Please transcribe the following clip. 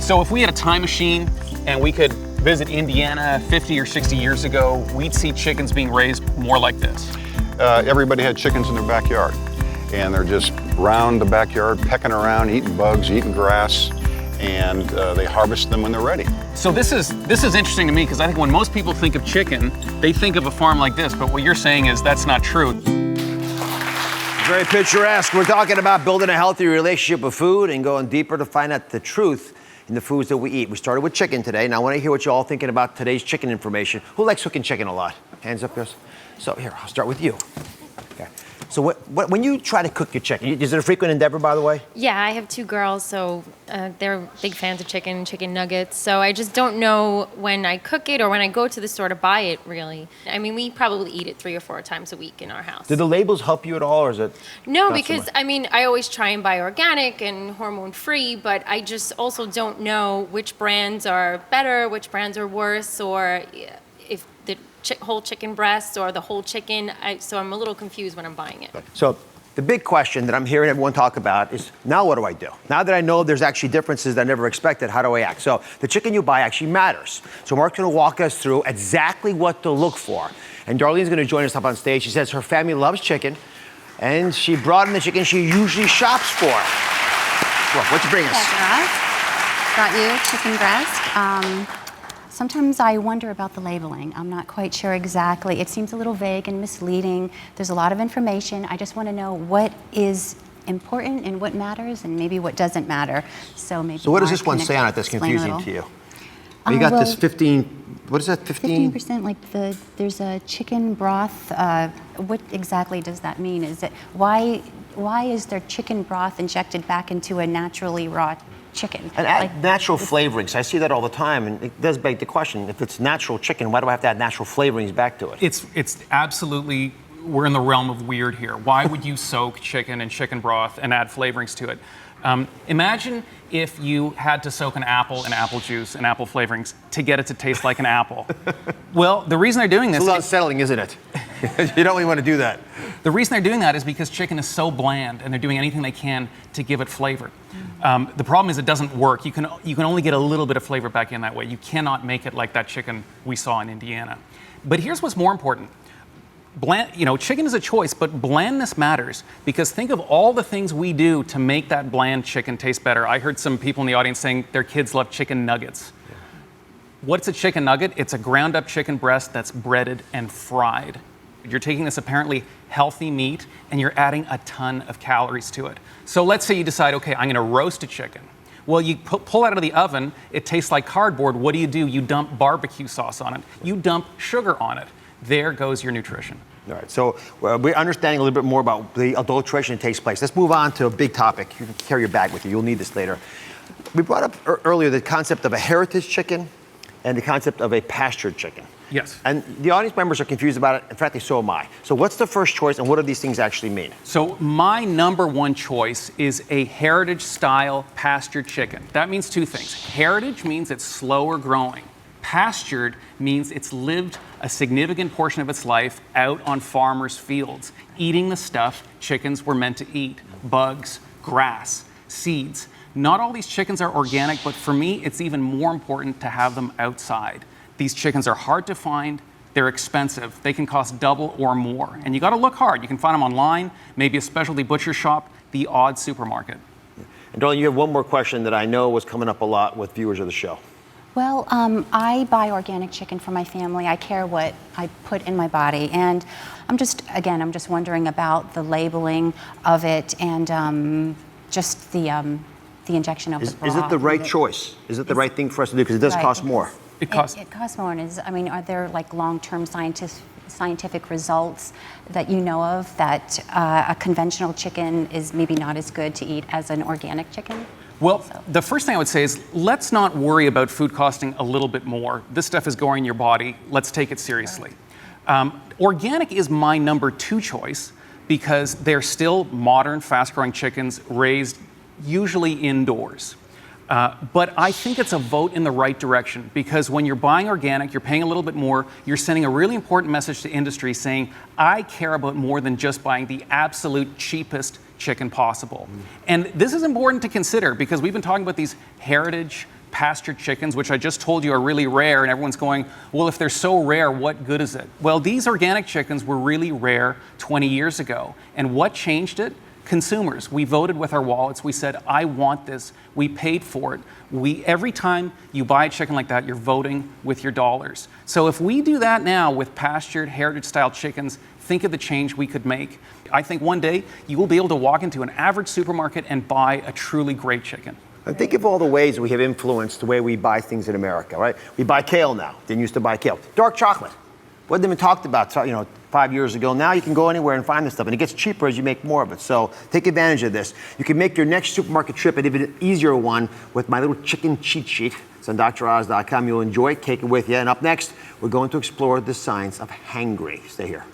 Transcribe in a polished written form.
So if we had a time machine and we could visit Indiana 50 or 60 years ago, we'd see chickens being raised more like this. Everybody had chickens in their backyard, and they're just round the backyard, pecking around, eating bugs, eating grass, and they harvest them when they're ready. So this is interesting to me because I think when most people think of chicken, they think of a farm like this, but what you're saying is that's not true. Very picturesque. We're talking about building a healthy relationship with food and going deeper to find out the truth in the foods that we eat. We started with chicken today, and I want to hear what you're all thinking about today's chicken information. Who likes cooking chicken a lot? Hands up, guys. So here, I'll start with you. Okay. So when you try to cook your chicken, is it a frequent endeavor, by the way? Yeah, I have 2 girls, so they're big fans of chicken nuggets. So I just don't know when I cook it or when I go to the store to buy it, really. I mean, we probably eat it 3 or 4 times a week in our house. Do the labels help you at all, or is it? No, because, I mean, I always try and buy organic and hormone-free, but I just also don't know which brands are better, which brands are worse, or if the whole chicken breast or the whole chicken. So I'm a little confused when I'm buying it. So the big question that I'm hearing everyone talk about is, now what do I do? Now that I know there's actually differences that I never expected, how do I act? So the chicken you buy actually matters. So Mark's going to walk us through exactly what to look for. And Darlene's going to join us up on stage. She says her family loves chicken, and she brought in the chicken she usually shops for. Well, what you bring us? Got you chicken breast. Sometimes I wonder about the labeling. I'm not quite sure exactly. It seems a little vague and misleading. There's a lot of information. I just want to know what is important and what matters and maybe what doesn't matter. So what does this one say on it that's confusing to you? You got this 15, what is that, 15? 15%, like there's a chicken broth. What exactly does that mean? Is it, why is there chicken broth injected back into a naturally raw chicken? And add natural flavorings. I see that all the time, and it does beg the question, if it's natural chicken, why do I have to add natural flavorings back to it? It's absolutely, we're in the realm of weird here. Why would you soak chicken in chicken broth and add flavorings to it? Imagine if you had to soak an apple in apple juice and apple flavorings to get it to taste like an apple. Well, the reason they're doing this... It's a little unsettling, isn't it? You don't really want to do that. The reason they're doing that is because chicken is so bland and they're doing anything they can to give it flavor. The problem is it doesn't work. You can only get a little bit of flavor back in that way. You cannot make it like that chicken we saw in Indiana. But here's what's more important. Chicken is a choice, but blandness matters, because think of all the things we do to make that bland chicken taste better. I heard some people in the audience saying their kids love chicken nuggets. Yeah. What's a chicken nugget? It's a ground up chicken breast that's breaded and fried. You're taking this apparently healthy meat and you're adding a ton of calories to it. So let's say you decide, okay, I'm gonna roast a chicken. Well, you pull it out of the oven, it tastes like cardboard. What do? You dump barbecue sauce on it. You dump sugar on it. There goes your nutrition. All right, so we're understanding a little bit more about the adulteration that takes place. Let's move on to a big topic. You can carry your bag with you. You'll need this later. We brought up earlier the concept of a heritage chicken and the concept of a pastured chicken. Yes. And the audience members are confused about it. In fact, so am I. So what's the first choice, and what do these things actually mean? So my number one choice is a heritage-style pastured chicken. That means 2 things. Heritage means it's slower growing. Pastured means it's lived a significant portion of its life out on farmers' fields, eating the stuff chickens were meant to eat: bugs, grass, seeds. Not all these chickens are organic, but for me, it's even more important to have them outside. These chickens are hard to find, they're expensive, they can cost double or more. And you gotta look hard. You can find them online, maybe a specialty butcher shop, the odd supermarket. And Darlene, you have one more question that I know was coming up a lot with viewers of the show. Well, I buy organic chicken for my family. I care what I put in my body. And I'm just wondering about the labeling of it and just the injection of the broth. Is it the right choice? Is it the right thing for us to do? Because it does cost more. It costs more. And are there like long-term scientific results that you know of that a conventional chicken is maybe not as good to eat as an organic chicken? Well, the first thing I would say is let's not worry about food costing a little bit more. This stuff is going in your body. Let's take it seriously. Organic is my number 2 choice because they're still modern, fast-growing chickens raised usually indoors. But I think it's a vote in the right direction, because when you're buying organic, you're paying a little bit more, you're sending a really important message to industry saying, I care about more than just buying the absolute cheapest chicken possible. And this is important to consider because we've been talking about these heritage pastured chickens, which I just told you are really rare, and everyone's going, well, if they're so rare, what good is it? Well, these organic chickens were really rare 20 years ago. And what changed it? Consumers. We voted with our wallets. We said, I want this. We paid for it. Every time you buy a chicken like that, you're voting with your dollars. So if we do that now with pastured, heritage-style chickens, think of the change we could make. I think one day you will be able to walk into an average supermarket and buy a truly great chicken. And think of all the ways that we have influenced the way we buy things in America, right? We buy kale now. Didn't used to buy kale. Dark chocolate. Wasn't even talked about, 5 years ago. Now you can go anywhere and find this stuff, and it gets cheaper as you make more of it. So take advantage of this. You can make your next supermarket trip an even easier one with my little chicken cheat sheet. It's on DrOz.com. You'll enjoy it. Take it with you. And up next, we're going to explore the science of hangry. Stay here.